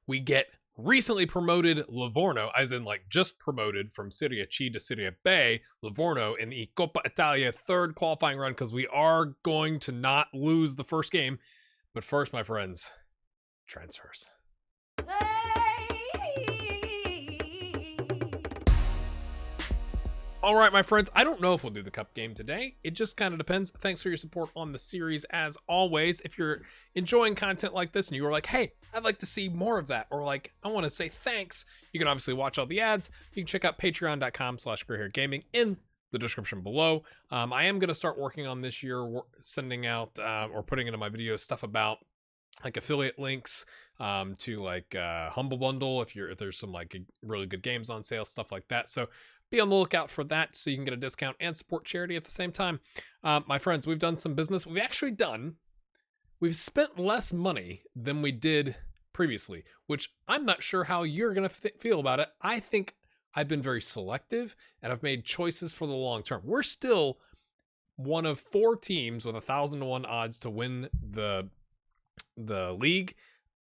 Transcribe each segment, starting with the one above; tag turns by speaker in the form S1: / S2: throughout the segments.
S1: we get recently promoted Livorno, as in like just promoted from Serie C to Serie B, Livorno in the Coppa Italia third qualifying run, because we are going to not lose the first game. But first, my friends, transfers. All right, my friends, I don't know if we'll do the cup game today. It just kind of depends. Thanks for your support on the series as always. If you're enjoying content like this and you are like, hey, I'd like to see more of that, or like, I want to say thanks, you can obviously watch all the ads. You can check out patreon.com/grayhairgaming in the description below. I am going to start working on this year, sending out or putting into my videos stuff about like affiliate links to like Humble Bundle if there's some like really good games on sale, stuff like that. So be on the lookout for that so you can get a discount and support charity at the same time. My friends, we've done some business. We've spent less money than we did previously, which I'm not sure how you're going to feel about it. I think I've been very selective and I've made choices for the long term. We're still one of 4 teams with 1,000-to-1 odds to win the league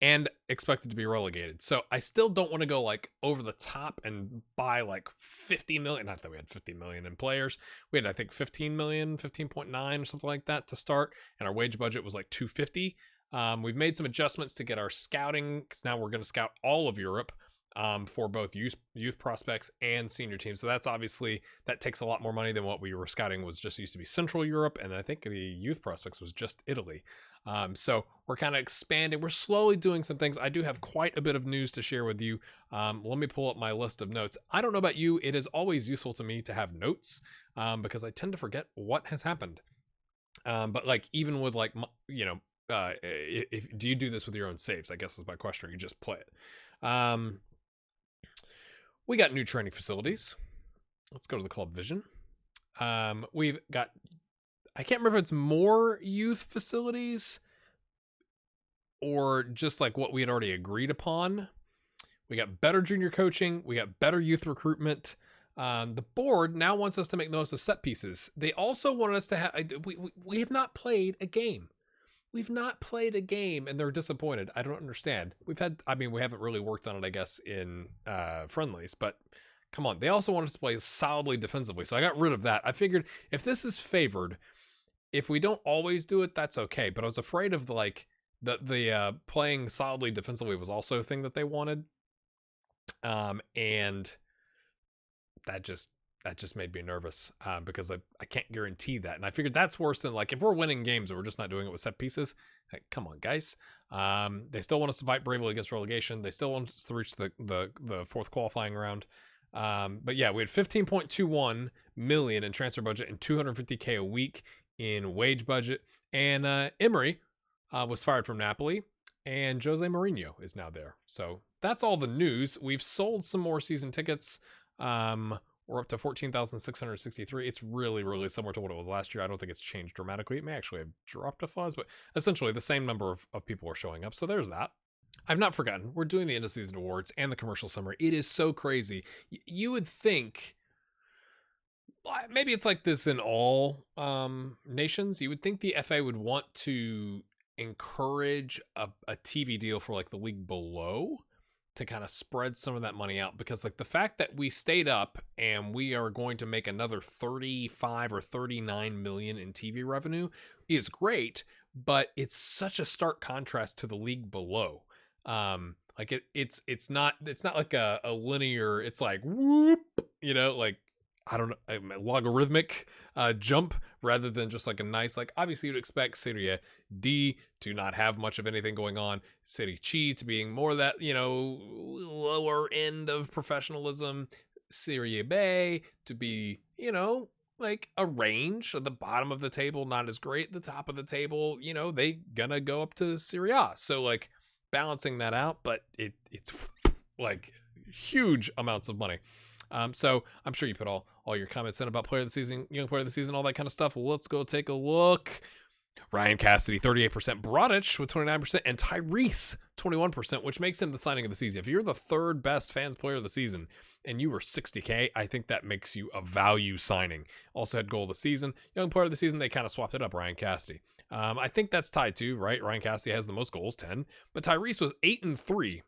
S1: and expected to be relegated. So I still don't want to go like over the top and buy like 50 million. Not that we had 50 million in players. We had, I think, 15 million, 15.9 or something like that to start. And our wage budget was like 250. We've made some adjustments to get our scouting, because now we're going to scout all of Europe for both youth prospects and senior teams. So that's obviously, that takes a lot more money than what we were scouting was just used to be Central Europe. And I think the youth prospects was just Italy. So we're kind of expanding. We're slowly doing some things. I do have quite a bit of news to share with you. Let me pull up my list of notes. I don't know about you. It is always useful to me to have notes because I tend to forget what has happened. But like, even with like, if do you do this with your own saves? I guess is my question. Or you just play it. We got new training facilities. Let's go to the club vision. We've got, I can't remember if it's more youth facilities or just like what we had already agreed upon. We got better junior coaching. We got better youth recruitment. The board now wants us to make the most of set pieces. They also want us to have, we have not played a game. We've not played a game and they're disappointed. I don't understand. We haven't really worked on it, I guess, in friendlies, but come on. They also want us to play solidly defensively. So I got rid of that. I figured if this is favored, if we don't always do it, that's okay. But I was afraid of the playing solidly defensively was also a thing that they wanted. And that just made me nervous because I can't guarantee that. And I figured that's worse than like if we're winning games and we're just not doing it with set pieces. Like, come on, guys. They still want us to fight bravely against relegation. They still want us to reach the fourth qualifying round. But yeah, we had 15.21 million in transfer budget and 250K a week in wage budget. And Emery was fired from Napoli, and Jose Mourinho is now there. So that's all the news. We've sold some more season tickets. We're up to 14,663. It's really, really similar to what it was last year. I don't think it's changed dramatically. It may actually have dropped a fuzz, but essentially the same number of people are showing up. So there's that. I've not forgotten. We're doing the end of season awards and the commercial summary. It is so crazy. You would think, maybe it's like this in all nations. You would think the FA would want to encourage a TV deal for like the league below to kind of spread some of that money out, because like the fact that we stayed up and we are going to make another 35 or 39 million in TV revenue is great, but it's such a stark contrast to the league below. Like it's not like a linear, it's like whoop, like I don't know, a logarithmic jump rather than just like a nice, like obviously you'd expect Serie D to not have much of anything going on, Serie C to being more that, lower end of professionalism, Serie B to be, like a range at the bottom of the table, not as great at the top of the table, they gonna go up to Serie A. So like balancing that out, but it's like huge amounts of money. So I'm sure you put all your comments in about player of the season, young player of the season, all that kind of stuff. Let's go take a look. Ryan Cassidy, 38%, Brodic with 29%, and Tyrese, 21%, which makes him the signing of the season. If you're the third best fans player of the season and you were 60K, I think that makes you a value signing. Also had goal of the season. Young player of the season, they kind of swapped it up, Ryan Cassidy. I think that's tied to, right? Ryan Cassidy has the most goals, 10, but Tyrese was 8 and 3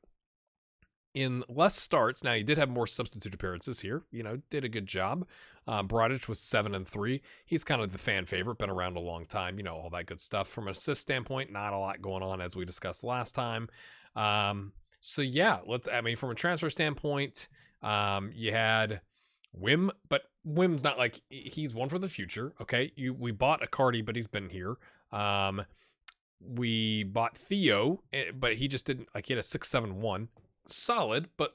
S1: in less starts. Now, he did have more substitute appearances here. Did a good job. Bradic was 7-3. He's kind of the fan favorite, been around a long time, all that good stuff. From an assist standpoint, not a lot going on as we discussed last time. So yeah, from a transfer standpoint, you had Wim, but Wim's not like he's one for the future. Okay. We bought Icardi, but he's been here. We bought Theo, but he just didn't he had a 6.71. Solid, but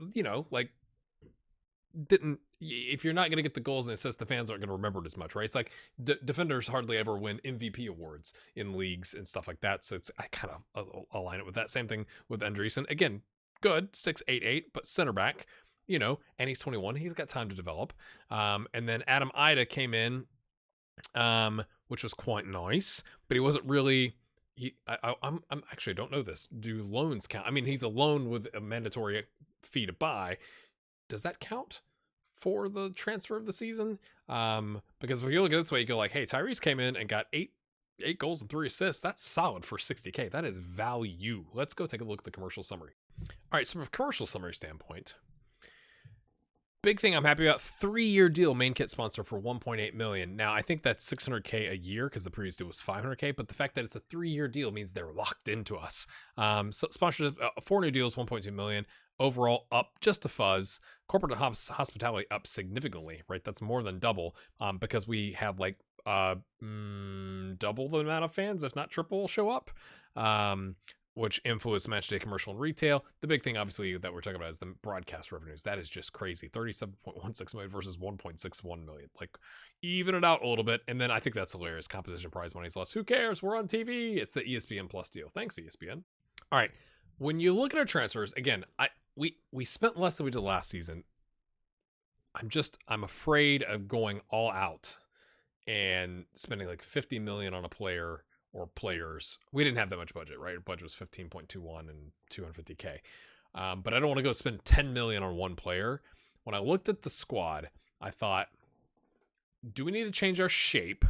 S1: didn't. If you're not going to get the goals and assists, the fans aren't going to remember it as much, right? It's like defenders hardly ever win MVP awards in leagues and stuff like that. So I kind of align it with that. Same thing with Andreessen. Again, good 6.88, but center back, and he's 21. He's got time to develop. And then Adam Ida came in, which was quite nice, but he wasn't really. I'm actually, I don't know this. Do loans count? I mean, he's a loan with a mandatory fee to buy. Does that count for the transfer of the season? Because if you look at it this way, you go hey, Tyrese came in and got eight goals and 3 assists. That's solid for $60K. That is value. Let's go take a look at the commercial summary. All right, so from a commercial summary standpoint, big thing I'm happy about, 3-year deal, main kit sponsor for $1.8 million. Now, I think that's $600K a year because the previous deal was $500K, but the fact that it's a 3-year deal means they're locked into us. So sponsorship, 4 new deals, $1.2 million. Overall, up just a fuzz. Corporate hospitality up significantly, right? That's more than double, because we have double the amount of fans, if not triple, show up. Which influenced matchday commercial and retail. The big thing, obviously, that we're talking about is the broadcast revenues. That is just crazy. 37.16 million versus 1.61 million. Even it out a little bit. And then I think that's hilarious. Composition prize money's lost. Who cares? We're on TV. It's the ESPN Plus deal. Thanks, ESPN. All right. When you look at our transfers, again, we spent less than we did last season. I'm afraid of going all out and spending $50 million on a player or players. We didn't have that much budget, right? Our budget was 15.21 and 250K. But I don't want to go spend 10 million on one player. When I looked at the squad, I thought, do we need to change our shape?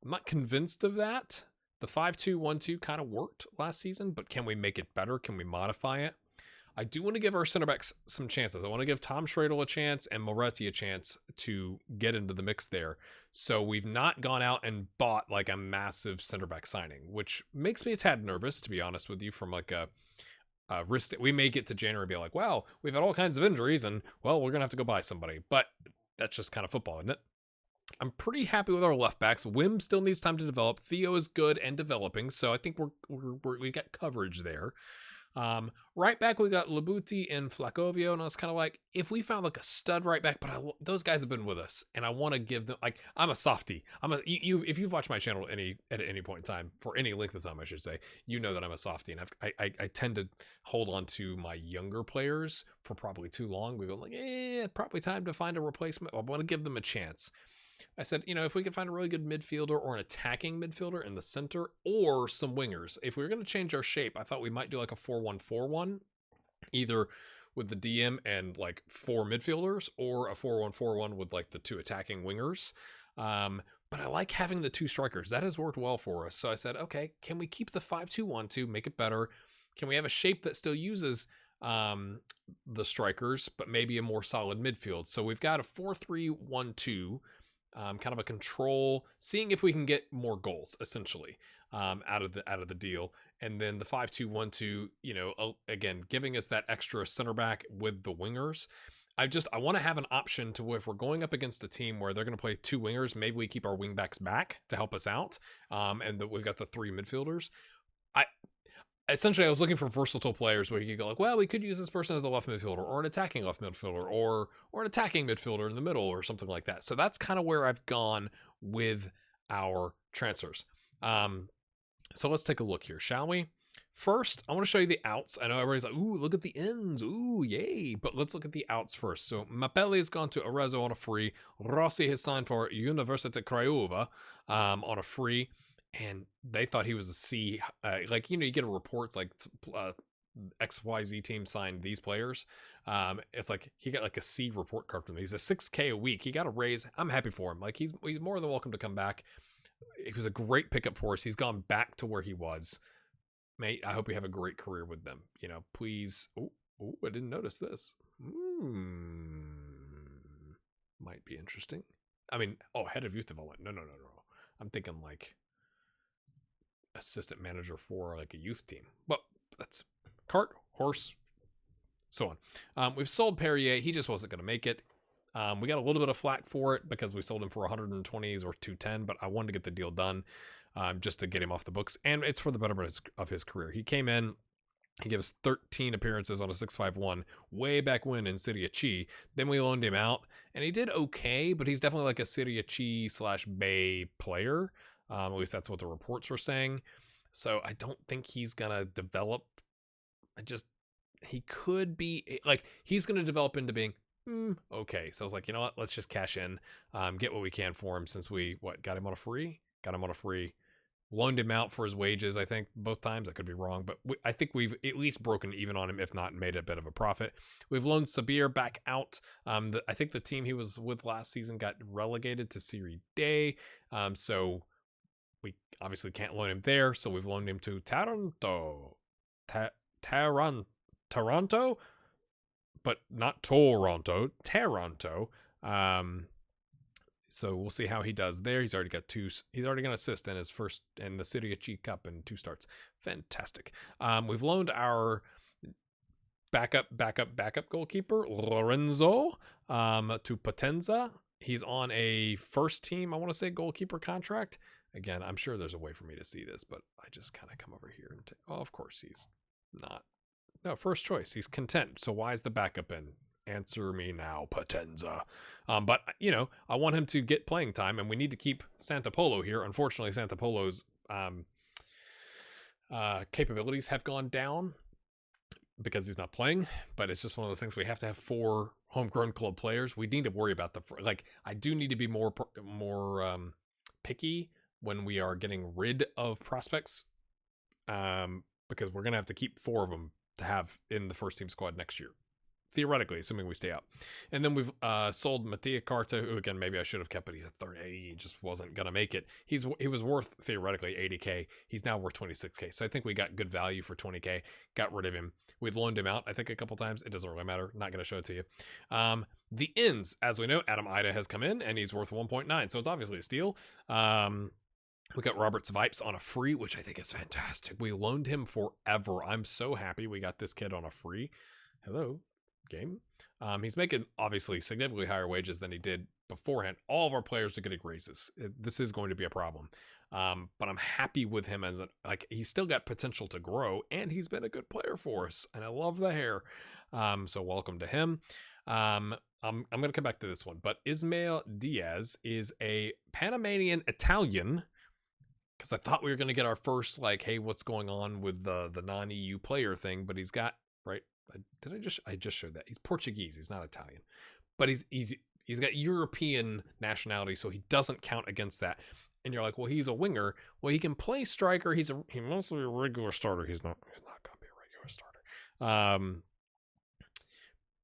S1: I'm not convinced of that. The 5-2-1-2 kind of worked last season, but can we make it better? Can we modify it? I do want to give our center backs some chances. I want to give Tom Schradel a chance and Moretti a chance to get into the mix there. So we've not gone out and bought a massive center back signing, which makes me a tad nervous, to be honest with you, from a risk. We may get to January and be like, wow, we've had all kinds of injuries and, well, we're going to have to go buy somebody. But that's just kind of football, isn't it? I'm pretty happy with our left backs. Wim still needs time to develop. Theo is good and developing, so I think we got coverage there. Right back, we got Labuti and Flakovio, and I was kind of if we found a stud right back, but those guys have been with us, and I want to give them I'm a softie. If you've watched my channel at any point in time, for any length of time, I should say, you know that I'm a softie, and I tend to hold on to my younger players for probably too long. We go probably time to find a replacement. I want to give them a chance. I said, if we could find a really good midfielder or an attacking midfielder in the center or some wingers. If we were going to change our shape, I thought we might do a 4-1-4-1, either with the DM and 4 midfielders, or a 4-1-4-1 with the 2 attacking wingers. But I like having the 2 strikers. That has worked well for us. So I said, okay, can we keep the 5-2-1-2, make it better? Can we have a shape that still uses the strikers, but maybe a more solid midfield? So we've got a 4-3-1-2. Kind of a control, seeing if we can get more goals essentially out of the deal, and then the 5-2-1-2. Again, giving us that extra center back with the wingers. I want to have an option to where if we're going up against a team where they're going to play 2 wingers, maybe we keep our wing backs back to help us out, and that we've got the 3 midfielders. Essentially, I was looking for versatile players where you could go we could use this person as a left midfielder or an attacking left midfielder or an attacking midfielder in the middle or something like that. So that's kind of where I've gone with our transfers. So let's take a look here, shall we? First, I want to show you the outs. I know everybody's ooh, look at the ins. Ooh, yay. But let's look at the outs first. So Mapelli has gone to Arezzo on a free. Rossi has signed for Università Craiova on a free. And they thought he was a C. You get reports XYZ team signed these players. It's he got a C report card from them. He's a $6K a week. He got a raise. I'm happy for him. He's more than welcome to come back. He was a great pickup for us. He's gone back to where he was. Mate, I hope you have a great career with them. Please. Oh, Oh, I didn't notice this. Might be interesting. I mean, head of youth development. No. I'm thinking like assistant manager for like a youth team. But that's cart, horse, so on. We've sold Perrier. He just wasn't going to make it. We got a little bit of flack for it because we sold him for 120s or 210, but I wanted to get the deal done just to get him off the books. And it's for the betterment of his career. He came in, he gave us 13 appearances on a 6.51 way back when in Serie C. Then we loaned him out, and he did okay, but he's definitely like a Serie C / Bay player. At least that's what the reports were saying. So I don't think he's going to develop. He could be, like, he's going to develop into being, okay. So I was like, you know what? Let's just cash in, get what we can for him since we, got him on a free? Got him on a free. Loaned him out for his wages, I think, both times. I could be wrong, but I think we've at least broken even on him, if not made a bit of a profit. We've loaned Sabir back out. I think the team he was with last season got relegated to Serie D, so we obviously can't loan him there, so we've loaned him to Taranto. Toronto, but not Toronto, Taranto. So we'll see how he does there. He's already got he's already going to assist in his first in the Serie C Cup in 2 starts. Fantastic. We've loaned our backup goalkeeper, Lorenzo, to Potenza. He's on a first team, I want to say, goalkeeper contract. Again, I'm sure there's a way for me to see this, but I just kind of come over here and of course he's not. No, first choice. He's content. So why is the backup in? Answer me now, Potenza. But, I want him to get playing time, and we need to keep Santapolo here. Unfortunately, Santapolo's capabilities have gone down because he's not playing, but it's just one of those things. We have to have 4 homegrown club players. We need to worry about I do need to be more picky when we are getting rid of prospects, because we're going to have to keep 4 of them to have in the first team squad next year, theoretically, assuming we stay out. And then we've sold Mattia Carta, who, again, maybe I should have kept, but he's a 30. He just wasn't going to make it. He was worth, theoretically, 80K. He's now worth 26K. So I think we got good value for 20K. Got rid of him. We'd loaned him out, I think, a couple times. It doesn't really matter. Not going to show it to you. The ins, as we know, Adam Ida has come in, and he's worth 1.9. So it's obviously a steal. We got Robert Zvipes on a free, which I think is fantastic. We loaned him forever. I'm so happy we got this kid on a free. Hello, game. He's making, obviously, significantly higher wages than he did beforehand. All of our players are getting raises. This is going to be a problem. But I'm happy with him as he's still got potential to grow, and he's been a good player for us. And I love the hair. So welcome to him. I'm going to come back to this one, but Ismail Diaz is a Panamanian Italian, because I thought we were going to get our first, hey, what's going on with the non-EU player thing, but he's got, right? I just showed that. He's Portuguese. He's not Italian, but he's got European nationality, so he doesn't count against that. And you're like, well, he's a winger. Well, he can play striker. He's mostly a regular starter. He's not going to be a regular starter.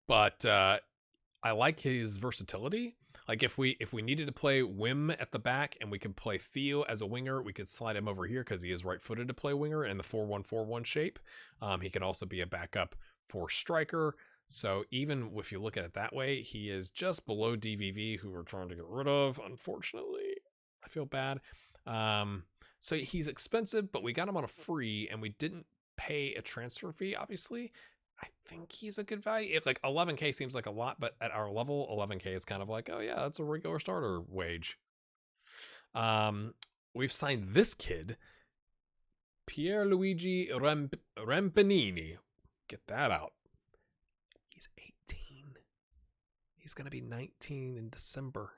S1: But I like his versatility. If we needed to play Wim at the back and we could play Theo as a winger, we could slide him over here because he is right-footed to play winger in the 4-1-4-1 shape. He can also be a backup for striker. So even if you look at it that way, he is just below DVV, who we're trying to get rid of, unfortunately. I feel bad. So he's expensive, but we got him on a free, and we didn't pay a transfer fee, obviously. I think he's a good value. 11K seems like a lot, but at our level, 11K is kind of like, oh yeah, that's a regular starter wage. We've signed this kid, Pierluigi Rampanini. Get that out. He's 18. He's going to be 19 in December.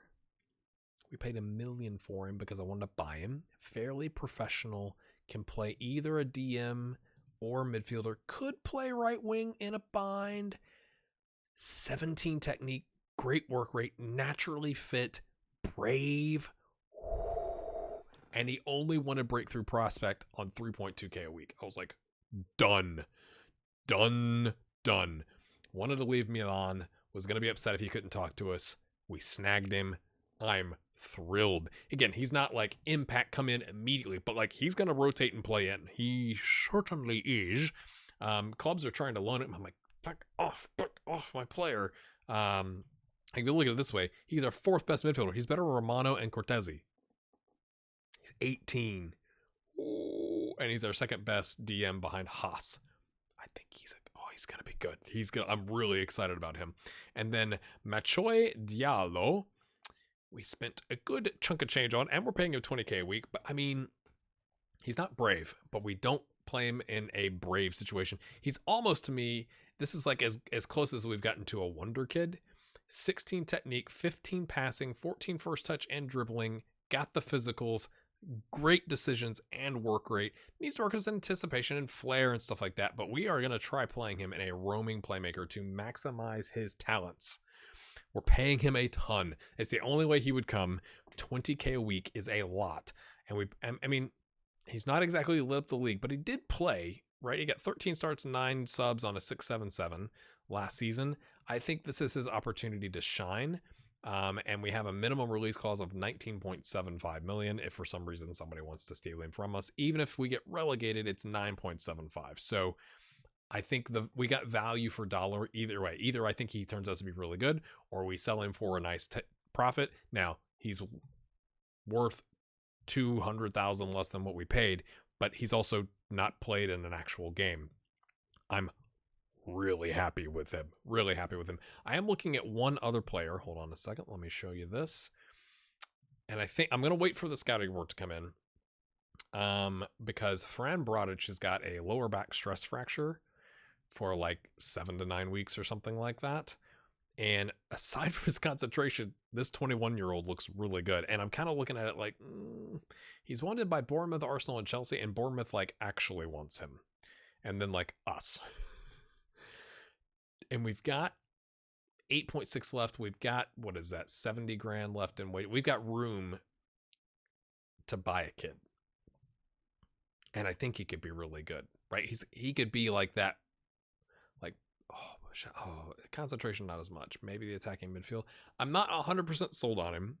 S1: We paid $1 million for him because I wanted to buy him. Fairly professional, can play either a DM or midfielder, could play right wing in a bind. 17 technique, great work rate, naturally fit, brave. And he only wanted breakthrough prospect on 3.2K a week. I was like, done. Wanted to leave Milan, was going to be upset if he couldn't talk to us. We snagged him. I'm thrilled. Again, he's not impact come in immediately, but he's going to rotate and play in. He certainly is. Clubs are trying to loan him. I'm like, fuck off my player. I can look at it this way. He's our 4th best midfielder. He's better than Romano and Cortezi. He's 18. Ooh, and he's our 2nd best DM behind Haas. I think he's going to be good. I'm really excited about him. And then Machoy Diallo, we spent a good chunk of change on, and we're paying him 20K a week. But I mean, he's not brave, but we don't play him in a brave situation. He's almost, to me, this is like as close as we've gotten to a wonder kid. 16 technique, 15 passing, 14 first touch and dribbling, got the physicals, great decisions and work rate. Needs to work his anticipation and flair and stuff like that, but we are going to try playing him in a roaming playmaker to maximize his talents. We're paying him a ton. It's the only way he would come. 20K a week is a lot. And I mean, he's not exactly lit up the league, but he did play, right? He got 13 starts, 9 subs on a 6-7-7 last season. I think this is his opportunity to shine. And we have a minimum release clause of 19.75 million. If for some reason somebody wants to steal him from us, even if we get relegated, it's 9.75. So I think we got value for dollar either way. Either I think he turns out to be really good, or we sell him for a nice profit. Now he's worth 200,000 less than what we paid, but he's also not played in an actual game. I'm really happy with him. I am looking at one other player. Hold on a second. Let me show you this. And I think I'm going to wait for the scouting report to come in. Because Fran Bradic has got a lower back stress fracture for like 7 to 9 weeks or something like that. And aside from his concentration, this 21-year-old looks really good. And I'm kind of looking at it like, he's wanted by Bournemouth, Arsenal, and Chelsea, and Bournemouth like actually wants him. And then like us. And we've got 8.6 left. We've got, 70 grand left in wait. We've got room to buy a kid. And I think he could be really good, right? He could be like that, like, concentration, not as much. Maybe the attacking midfield. I'm not 100% sold on him.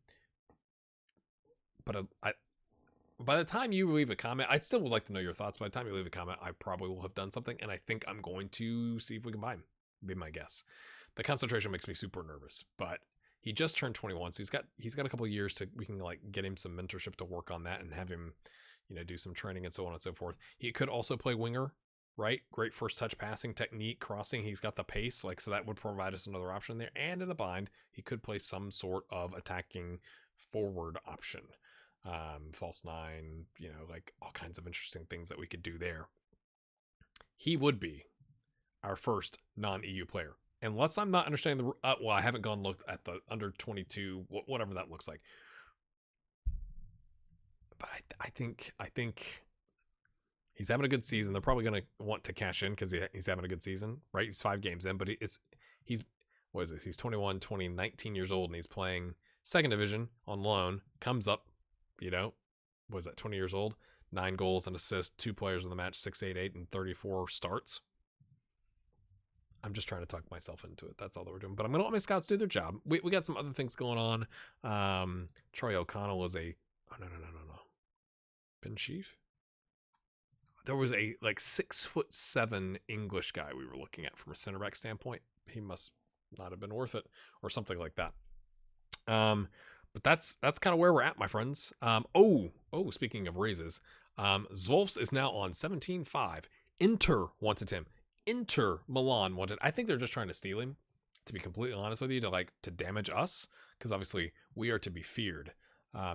S1: But by the time you leave a comment, I still would like to know your thoughts. By the time you leave a comment, I probably will have done something. And I think I'm going to see if we can buy him. Be my guess. The concentration makes me super nervous, but he just turned 21, so he's got a couple of years we can like get him some mentorship to work on that and have him, do some training and so on and so forth. He could also play winger, right? Great first touch passing technique, crossing. He's got the pace, so that would provide us another option there. And in a bind, he could play some sort of attacking forward option, false 9, like all kinds of interesting things that we could do there. He would be our first non-EU player, unless I'm not understanding I haven't gone looked at the under 22, whatever that looks like. But I think he's having a good season. They're probably going to want to cash in because he's having a good season, right? He's 5 games in, but he's 21, 20, 19 years old, and he's playing 2nd division on loan. Comes up, 20 years old, 9 goals and assists, 2 players in the match, 6-8-8, and 34 starts. I'm just trying to talk myself into it. That's all that we're doing. But I'm going to let my scouts do their job. We got some other things going on. Troy O'Connell was no. Ben Chief? There was a 6'7" English guy we were looking at from a center back standpoint. He must not have been worth it or something like that. But that's kind of where we're at, my friends. Speaking of raises, Zolfs is now on 17.5. Inter wanted him. Inter Milan wanted. I think they're just trying to steal him, to be completely honest with you, to damage us, because obviously we are to be feared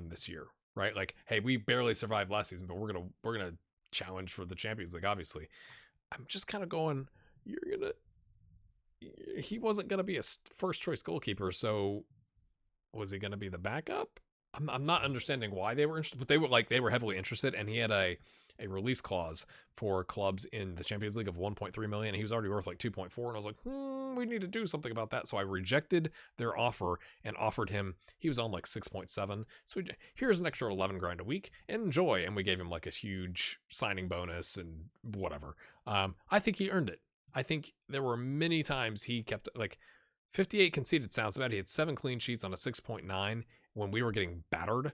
S1: this year, right? Like, hey, we barely survived last season, but we're gonna challenge for the Champions League. Obviously, I'm just kind of going. He wasn't gonna be a first choice goalkeeper, so was he gonna be the backup? I'm not understanding why they were interested, but they were heavily interested, and he had a release clause for clubs in the Champions League of 1.3 million. He was already worth 2.4, and I was like, we need to do something about that. So I rejected their offer and offered him. He was on 6.7. So here's an extra 11 grand a week. Enjoy. And we gave him a huge signing bonus and whatever. I think he earned it. I think there were many times he kept 58 conceded sounds bad. He had 7 clean sheets on a 6.9 when we were getting battered.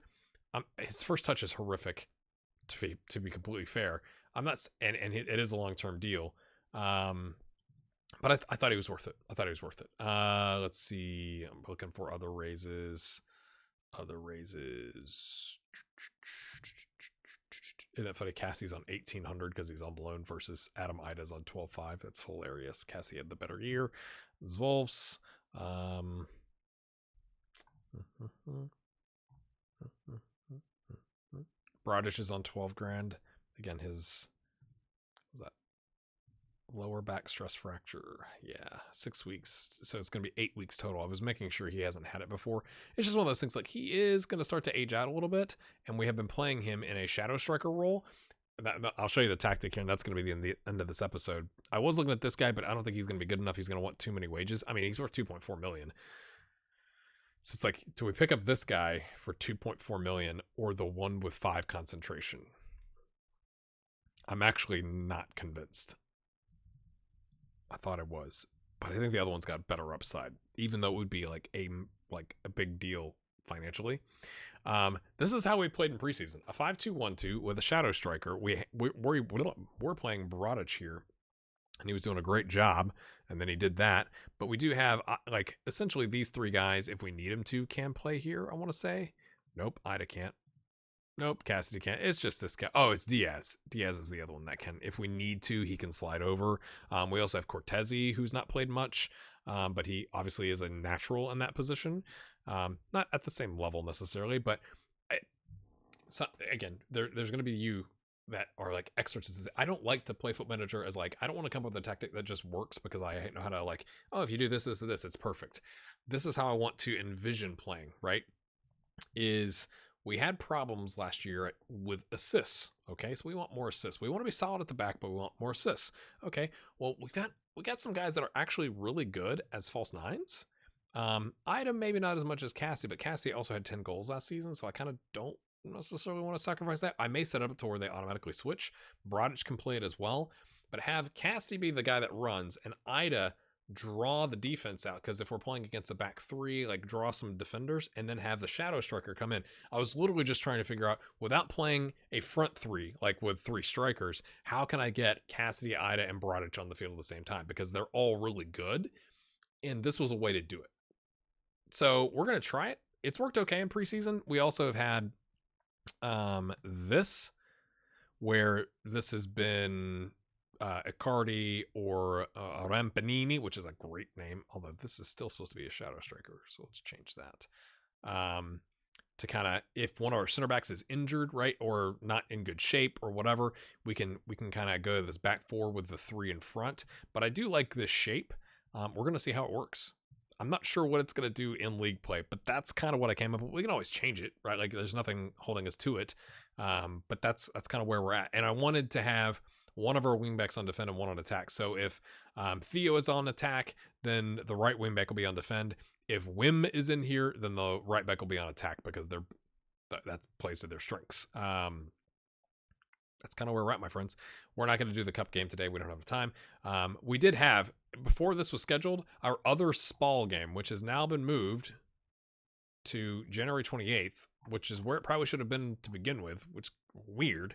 S1: His first touch is horrific. To be completely fair, I'm not, and it is a long-term deal. But I thought he was worth it. Let's see. I'm looking for other raises. Isn't that funny? Cassie's on 1800 because he's on loan versus Adam Ida's on 12.5. That's hilarious. Cassie had the better year. Zvolfs. Bradish is on 12 grand. Again, his was that lower back stress fracture. Yeah, 6 weeks. So it's going to be 8 weeks total. I was making sure he hasn't had it before. It's just one of those things, like, he is going to start to age out a little bit, and we have been playing him in a shadow striker role. I'll show you the tactic here, and that's going to be the end of this episode. I was looking at this guy, but I don't think he's going to be good enough. He's going to want too many wages. I mean, he's worth 2.4 million. So it's like, do we pick up this guy for 2.4 million or the one with 5 concentration? I'm actually not convinced. I thought it was, but I think the other one's got better upside, even though it would be like a big deal financially. This is how we played in preseason: a 5-2-1-2 with a shadow striker. We're playing Bradic here, and he was doing a great job, and then he did that. But we do have like essentially these 3 guys, if we need him to, can play here. I want to say, nope, Ida can't. Nope, Cassidy can't. It's just this guy. Oh, it's Diaz. Diaz is the other one that can, if we need to, he can slide over. We also have Cortezi, who's not played much, but he obviously is a natural in that position. Not at the same level necessarily, but again, there's going to be you that are like experts. I don't like to play Foot Manager as like, I don't want to come up with a tactic that just works because I know how to like, oh, if you do this, this, and this, it's perfect. This is how I want to envision playing, right? We had problems last year with assists. Okay, so we want more assists. We want to be solid at the back, but we want more assists. Okay, well, we got some guys that are actually really good as false nines. Ida maybe not as much as Cassie, but Cassie also had 10 goals last season, so I kind of don't necessarily want to sacrifice that. I may set it up to where they automatically switch. Bradic can play it as well, but have Cassie be the guy that runs and Ida draw the defense out, because if we're playing against a back 3, like, draw some defenders and then have the shadow striker come in. I was literally just trying to figure out, without playing a front 3, like with 3 strikers, how can I get Cassidy, Ida, and Bradic on the field at the same time, because they're all really good, and this was a way to do it. So we're going to try it. It's worked okay in preseason. We also have had this, where this has been Icardi or Rampanini, which is a great name, although this is still supposed to be a shadow striker, so let's change that. To kind of, if one of our center backs is injured, right, or not in good shape or whatever, we can kind of go to this back 4 with the 3 in front. But I do like this shape. We're going to see how it works. I'm not sure what it's going to do in league play, but that's kind of what I came up with. We can always change it, right? Like, there's nothing holding us to it. But that's kind of where we're at. And I wanted to have one of our wingbacks on defend and one on attack. So if Theo is on attack, then the right wingback will be on defend. If Wim is in here, then the right back will be on attack, because that plays to their strengths. That's kind of where we're at, my friends. We're not going to do the cup game today. We don't have time. We did have, before this was scheduled, our other Spal game, which has now been moved to January 28th, which is where it probably should have been to begin with, which is weird.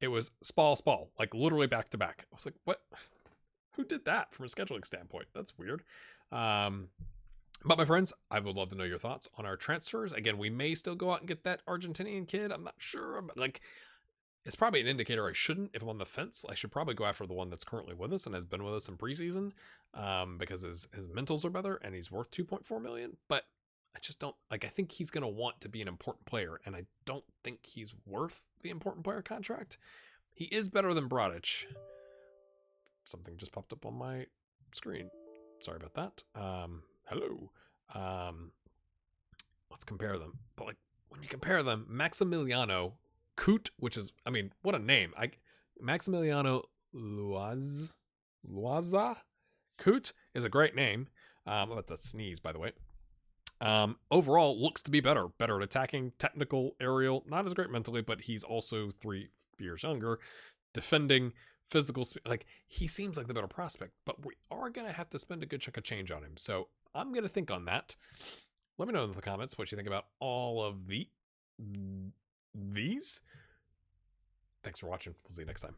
S1: It was Spal, like literally back to back. I was like, what? Who did that from a scheduling standpoint? That's weird. But my friends, I would love to know your thoughts on our transfers. Again, we may still go out and get that Argentinian kid. I'm not sure, but like, it's probably an indicator I shouldn't. If I'm on the fence, I should probably go after the one that's currently with us and has been with us in preseason, because his mentals are better and he's worth 2.4 million. But I just don't, like, I think he's going to want to be an important player, and I don't think he's worth the important player contract. He is better than Bradic. Something just popped up on my screen. Sorry about that. Hello. Let's compare them. But like, when you compare them, Maximiliano Coot, which is, I mean, what a name. Maximiliano Luaza Coot is a great name. I'll let that sneeze, by the way. Overall, looks to be better at attacking, technical, aerial, not as great mentally, but he's also 3 years younger, defending, physical, like, he seems like the better prospect, but we are going to have to spend a good chunk of change on him. So I'm going to think on that. Let me know in the comments what you think about all of these. Thanks for watching. We'll see you next time.